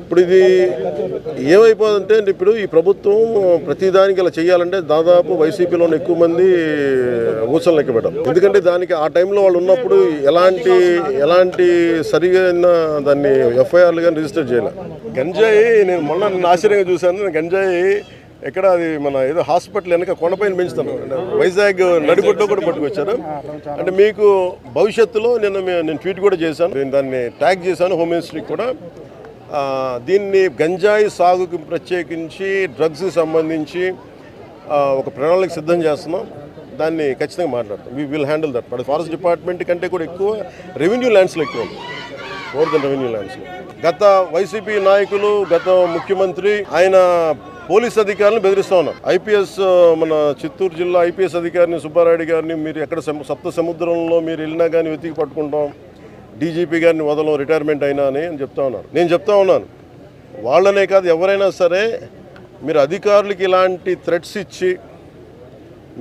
ఇప్పుడు ఇది ఏమైపోతుంటే ఇప్పుడు ఈ ప్రభుత్వం ప్రతిదానికి ఇలా చేయాలంటే దాదాపు వైసీపీలోని ఎక్కువ మంది ఊసలు లెక్క పెట్టారు. ఎందుకంటే దానికి ఆ టైంలో వాళ్ళు ఉన్నప్పుడు ఎలాంటి సరిగా దాన్ని ఎఫ్ఐఆర్లు కానీ రిజిస్టర్ చేయాలి. గంజాయి నేను మొన్న ఆశ్చర్యంగా చూశాను. గంజాయి ఎక్కడ అది మన ఏదో హాస్పిటల్ వెనక కొండపైన పెంచుతాను. వైజాగ్ నడిబొడ్లో కూడా పట్టుకొచ్చారు. అంటే మీకు భవిష్యత్తులో నేను ట్వీట్ కూడా చేశాను, నేను దాన్ని ట్యాగ్ చేశాను హోమ్ మినిస్ట్రీకి కూడా. దీన్ని గంజాయి సాగుకి ప్రత్యేకించి డ్రగ్స్కి సంబంధించి ఒక ప్రణాళిక సిద్ధం చేస్తున్నాం. దాన్ని ఖచ్చితంగా మాట్లాడతాం. We will handle that. But forest department కంటే కూడా ఎక్కువ రెవెన్యూ ల్యాండ్స్లో ఎక్కువ ఉంది, మోర్ దెన్ రెవెన్యూ ల్యాండ్స్లో. గత వైసీపీ నాయకులు, గత ముఖ్యమంత్రి ఆయన పోలీస్ అధికారులను బెదిరిస్తూ ఉన్నారు. ఐపీఎస్ మన చిత్తూరు జిల్లా ఐపీఎస్ అధికారిని సుబ్బారెడ్డి గారిని మీరు ఎక్కడ సప్త సముద్రంలో మీరు వెళ్ళినా కానీ వెతికి పట్టుకుంటాం, డీజీపీ గారిని వదలం రిటైర్మెంట్ అయినా అని చెప్తా ఉన్నారు. నేను చెప్తా ఉన్నాను, వాళ్ళనే కాదు ఎవరైనా సరే మీరు అధికారులకి ఇలాంటి థ్రెట్స్ ఇచ్చి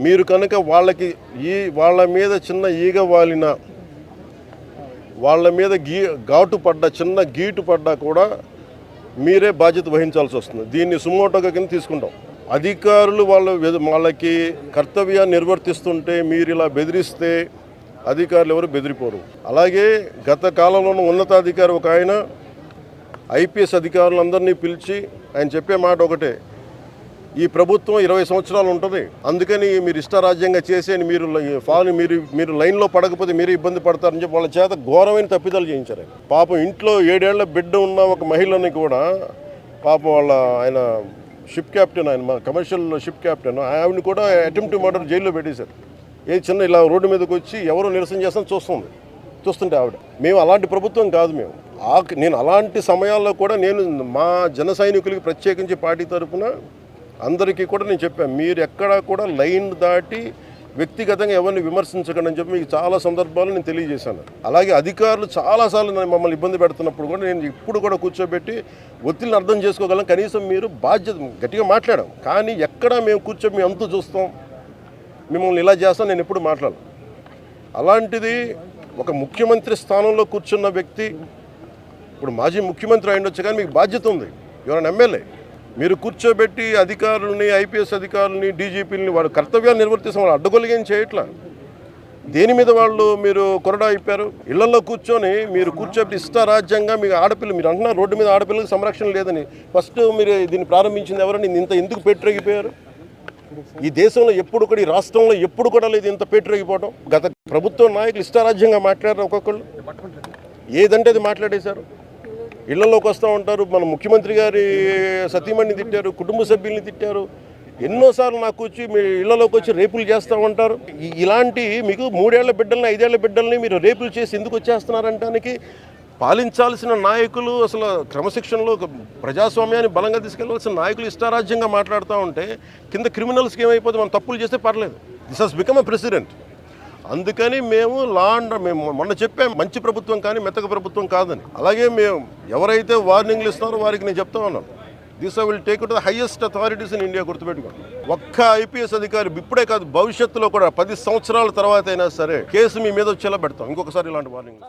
మీరు కనుక వాళ్ళ మీద చిన్న ఈగ వాలిన, వాళ్ళ మీద ఘాటు పడ్డా, చిన్న గీటు పడ్డా కూడా మీరే బాధ్యత వహించాల్సి వస్తుంది. దీన్ని సుమోటోగా కింద తీసుకుంటాం. అధికారులు వాళ్ళకి కర్తవ్యాన్ని నిర్వర్తిస్తుంటే మీరు ఇలా బెదిరిస్తే అధికారులు ఎవరు బెదిరిపోరు. అలాగే గత కాలంలో ఉన్నతాధికారి ఒక ఆయన ఐపీఎస్ అధికారులందరినీ పిలిచి ఆయన చెప్పే మాట ఒకటే, ఈ ప్రభుత్వం 20 సంవత్సరాలు ఉంటుంది, అందుకని మీరు ఇష్టారాజ్యంగా చేసేని మీరు లైన్లో పడకపోతే మీరు ఇబ్బంది పడతారని చెప్పి వాళ్ళ చేత ఘోరమైన తప్పిదాలు చేయించారు. పాపం ఇంట్లో 7 ఏళ్ల బిడ్డ ఉన్న ఒక మహిళని కూడా పాపం ఆయన షిప్ క్యాప్టెన్, ఆయన కమర్షియల్ షిప్ క్యాప్టెన్, ఆవిడని కూడా అటెంప్ట్ మర్డర్ జైల్లో పెట్టేశారు. చిన్న ఇలా రోడ్డు మీదకి వచ్చి ఎవరో నిరసన చేస్తాను చూస్తుంటే ఆవిడ. మేము అలాంటి ప్రభుత్వం కాదు. నేను అలాంటి సమయాల్లో కూడా మా జన సైనికులకి ప్రత్యేకించి పార్టీ తరఫున అందరికీ కూడా నేను చెప్పాను, మీరు ఎక్కడా కూడా లైన్ దాటి వ్యక్తిగతంగా ఎవరిని విమర్శించకండి అని చెప్పి మీకు చాలా సందర్భాలు నేను తెలియజేశాను. అలాగే అధికారులు చాలాసార్లు మమ్మల్ని ఇబ్బంది పెడుతున్నప్పుడు కూడా నేను ఇప్పుడు కూడా కూర్చోబెట్టి ఒత్తిడిని అర్థం చేసుకోగలం, కనీసం మీరు బాధ్యత గట్టిగా మాట్లాడాం, కానీ ఎక్కడా మేము మీ అంతు చూస్తాం, మిమ్మల్ని ఇలా చేస్తాం నేను ఎప్పుడు మాట్లాడను. అలాంటిది ఒక ముఖ్యమంత్రి స్థానంలో కూర్చున్న వ్యక్తి, ఇప్పుడు మాజీ ముఖ్యమంత్రి అయ్యుండొచ్చు కానీ మీకు బాధ్యత ఉంది, ఎవరైనా ఎమ్మెల్యే, మీరు కూర్చోబెట్టి అధికారులని, ఐపీఎస్ అధికారులని, డీజీపీలని వాడు కర్తవ్యాన్ని నిర్వర్తిస్తాం, వాళ్ళు అడ్డగొలిగేం చేయట్లా. దేని మీద మీరు కొరడా అయిపోయారు? ఇళ్లలో కూర్చొని మీరు కూర్చోబెట్టి ఇష్టారాజ్యంగా మీకు ఆడపిల్ల, మీరు అంటున్నారు రోడ్డు మీద ఆడపిల్లలకు సంరక్షణ లేదని. ఫస్ట్ మీరు దీన్ని ప్రారంభించింది ఎవరని ఇంత ఎందుకు పెట్టిరెగిపోయారు? ఈ దేశంలో ఎప్పుడు కూడా, ఈ రాష్ట్రంలో ఎప్పుడు కూడా లేదు ఇంత పేటరేగిపోవడం. గత ప్రభుత్వ నాయకులు ఇష్టారాజ్యంగా మాట్లాడారు, ఒక్కొక్కళ్ళు ఏదంటే అది మాట్లాడేశారు. ఇళ్లలోకి వస్తూ ఉంటారు, మన ముఖ్యమంత్రి గారి సతీమణిని తిట్టారు, కుటుంబ సభ్యుల్ని తిట్టారు, ఎన్నోసార్లు నాకు వచ్చి మీ ఇళ్లలోకి వచ్చి రేపులు చేస్తూ ఉంటారు. ఇలాంటి మీకు 3 ఏళ్ల బిడ్డల్ని 5 ఏళ్ల బిడ్డల్ని మీరు రేపులు చేసి ఎందుకు వచ్చేస్తున్నారంటానికి పాలించాల్సిన నాయకులు, అసలు క్రమశిక్షణలో ప్రజాస్వామ్యాన్ని బలంగా తీసుకెళ్లాల్సిన నాయకులు ఇష్టారాజ్యంగా మాట్లాడుతూ ఉంటే కింద క్రిమినల్స్కి ఏమైపోతే మనం తప్పులు చేస్తే పర్లేదు. This has become a president. అందుకని మేము మొన్న చెప్పాం, మంచి ప్రభుత్వం కానీ మెత్తక ప్రభుత్వం కాదని. అలాగే మేము ఎవరైతే వార్నింగ్లు ఇస్తున్నారో వారికి నేను చెప్తా ఉన్నాను, this I will take to the highest authorities in India. గుర్తుపెట్టుకోండి, ఒక్క ఐపీఎస్ అధికారి ఇప్పుడే కాదు భవిష్యత్తులో కూడా 10 సంవత్సరాల తర్వాత అయినా సరే కేసు మీ మీద వచ్చేలా పెడతాం ఇంకొకసారి ఇలాంటి వార్నింగ్.